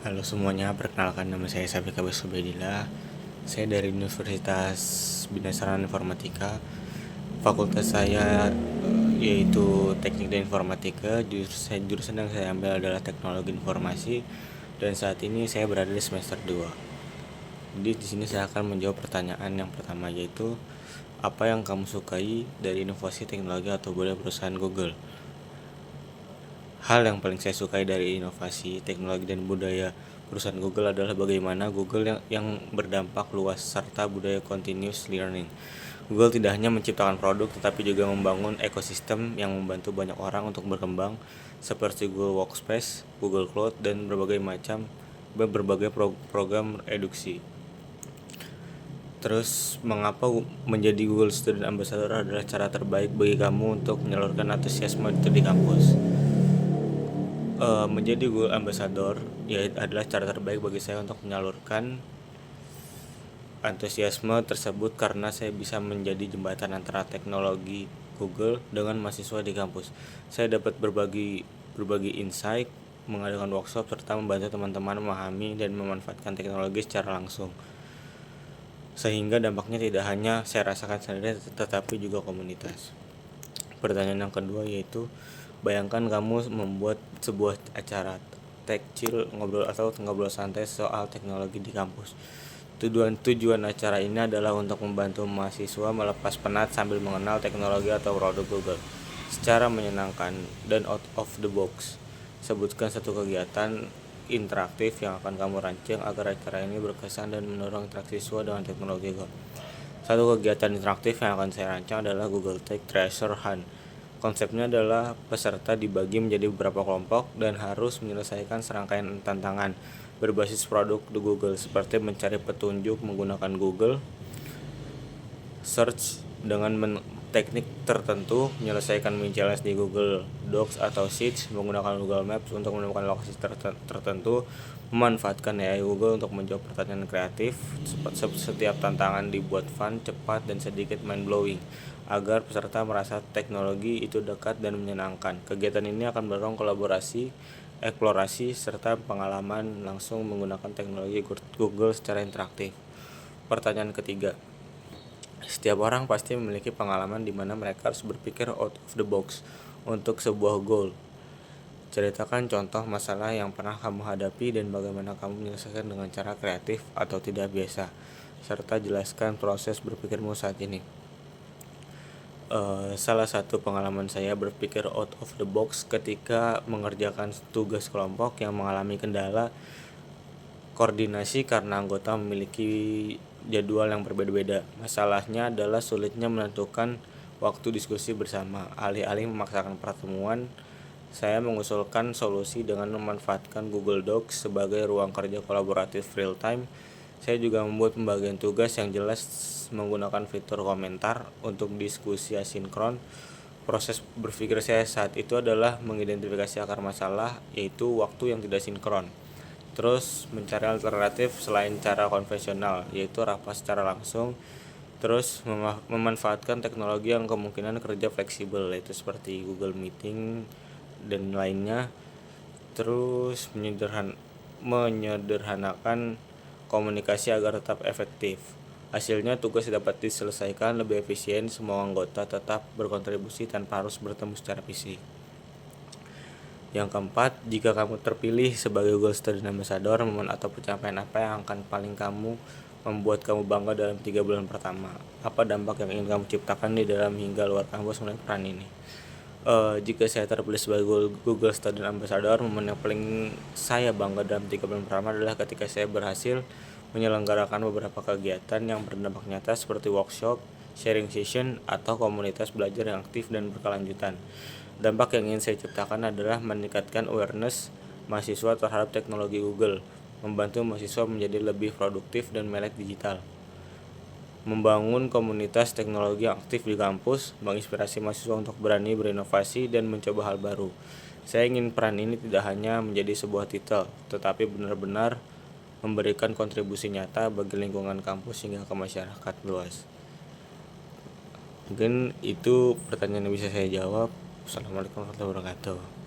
Halo semuanya, perkenalkan nama saya Safika Basubedillah. Saya dari Universitas Bina Sarana Informatika. Fakultas saya yaitu Teknik dan Informatika. Jurusan yang saya ambil adalah Teknologi Informasi dan saat ini saya berada di semester 2. Jadi di sini saya akan menjawab pertanyaan yang pertama, yaitu apa yang kamu sukai dari inovasi teknologi atau budaya perusahaan Google? Hal yang paling saya sukai dari inovasi teknologi dan budaya perusahaan Google adalah bagaimana Google yang berdampak luas serta budaya continuous learning. Google tidak hanya menciptakan produk tetapi juga membangun ekosistem yang membantu banyak orang untuk berkembang seperti Google Workspace, Google Cloud, dan berbagai program edukasi. Terus, mengapa menjadi Google Student Ambassador adalah cara terbaik bagi kamu untuk menyalurkan antusiasme itu di kampus? Menjadi Google Ambassador adalah cara terbaik bagi saya untuk menyalurkan antusiasme tersebut karena saya bisa menjadi jembatan antara teknologi Google dengan mahasiswa di kampus. Saya dapat berbagi insight, mengadakan workshop, serta membantu teman-teman memahami dan memanfaatkan teknologi secara langsung. Sehingga dampaknya tidak hanya saya rasakan sendiri tetapi juga komunitas. Pertanyaan yang kedua yaitu, bayangkan kamu membuat sebuah acara tech chill, ngobrol santai soal teknologi di kampus. Tujuan acara ini adalah untuk membantu mahasiswa melepas penat sambil mengenal teknologi atau produk Google secara menyenangkan dan out of the box. Sebutkan satu kegiatan interaktif yang akan kamu rancang agar acara ini berkesan dan mendorong interaksi siswa dengan teknologi Google. Satu kegiatan interaktif yang akan saya rancang adalah Google Tech Treasure Hunt. Konsepnya adalah peserta dibagi menjadi beberapa kelompok dan harus menyelesaikan serangkaian tantangan berbasis produk di Google seperti mencari petunjuk menggunakan Google Search dengan teknik tertentu, menyelesaikan mini challenge di Google Docs atau Sheets, menggunakan Google Maps untuk menemukan lokasi tertentu, memanfaatkan AI Google untuk menjawab pertanyaan kreatif. Setiap tantangan dibuat fun, cepat, dan sedikit mind-blowing agar peserta merasa teknologi itu dekat dan menyenangkan. Kegiatan ini akan mendorong kolaborasi, eksplorasi, serta pengalaman langsung menggunakan teknologi Google secara interaktif. Pertanyaan ketiga, setiap orang pasti memiliki pengalaman di mana mereka harus berpikir out of the box untuk sebuah goal. Ceritakan contoh masalah yang pernah kamu hadapi dan bagaimana kamu menyelesaikan dengan cara kreatif atau tidak biasa, serta jelaskan proses berpikirmu saat ini. Salah satu pengalaman saya berpikir out of the box ketika mengerjakan tugas kelompok yang mengalami kendala koordinasi karena anggota memiliki jadwal yang berbeda-beda. Masalahnya adalah sulitnya menentukan waktu diskusi bersama. Alih-alih memaksakan pertemuan, saya mengusulkan solusi dengan memanfaatkan Google Docs sebagai ruang kerja kolaboratif real time. Saya juga membuat pembagian tugas yang jelas menggunakan fitur komentar untuk diskusi asinkron. Proses berpikir saya saat itu adalah mengidentifikasi akar masalah, yaitu waktu yang tidak sinkron. Terus mencari alternatif selain cara konvensional, yaitu rapat secara langsung. Terus memanfaatkan teknologi yang kemungkinan kerja fleksibel, yaitu seperti Google Meeting dan lainnya. Terus menyederhanakan komunikasi agar tetap efektif. Hasilnya tugas dapat diselesaikan lebih efisien, semua anggota tetap berkontribusi tanpa harus bertemu secara fisik. Yang keempat, jika kamu terpilih sebagai Google Student Ambassador, momen atau pencapaian apa yang akan paling membuat kamu bangga dalam 3 bulan pertama? Apa dampak yang ingin kamu ciptakan di dalam hingga luar kampus melalui peran ini? Jika saya terpilih sebagai Google Student Ambassador, momen yang paling saya bangga dalam 3 bulan pertama adalah ketika saya berhasil menyelenggarakan beberapa kegiatan yang berdampak nyata seperti workshop, sharing session, atau komunitas belajar yang aktif dan berkelanjutan. Dampak yang ingin saya ciptakan adalah meningkatkan awareness mahasiswa terhadap teknologi Google, membantu mahasiswa menjadi lebih produktif dan melek digital, membangun komunitas teknologi yang aktif di kampus, menginspirasi mahasiswa untuk berani berinovasi dan mencoba hal baru. Saya ingin peran ini tidak hanya menjadi sebuah titel, tetapi benar-benar memberikan kontribusi nyata bagi lingkungan kampus hingga ke masyarakat luas. Mungkin itu pertanyaan yang bisa saya jawab. Assalamualaikum warahmatullahi wabarakatuh.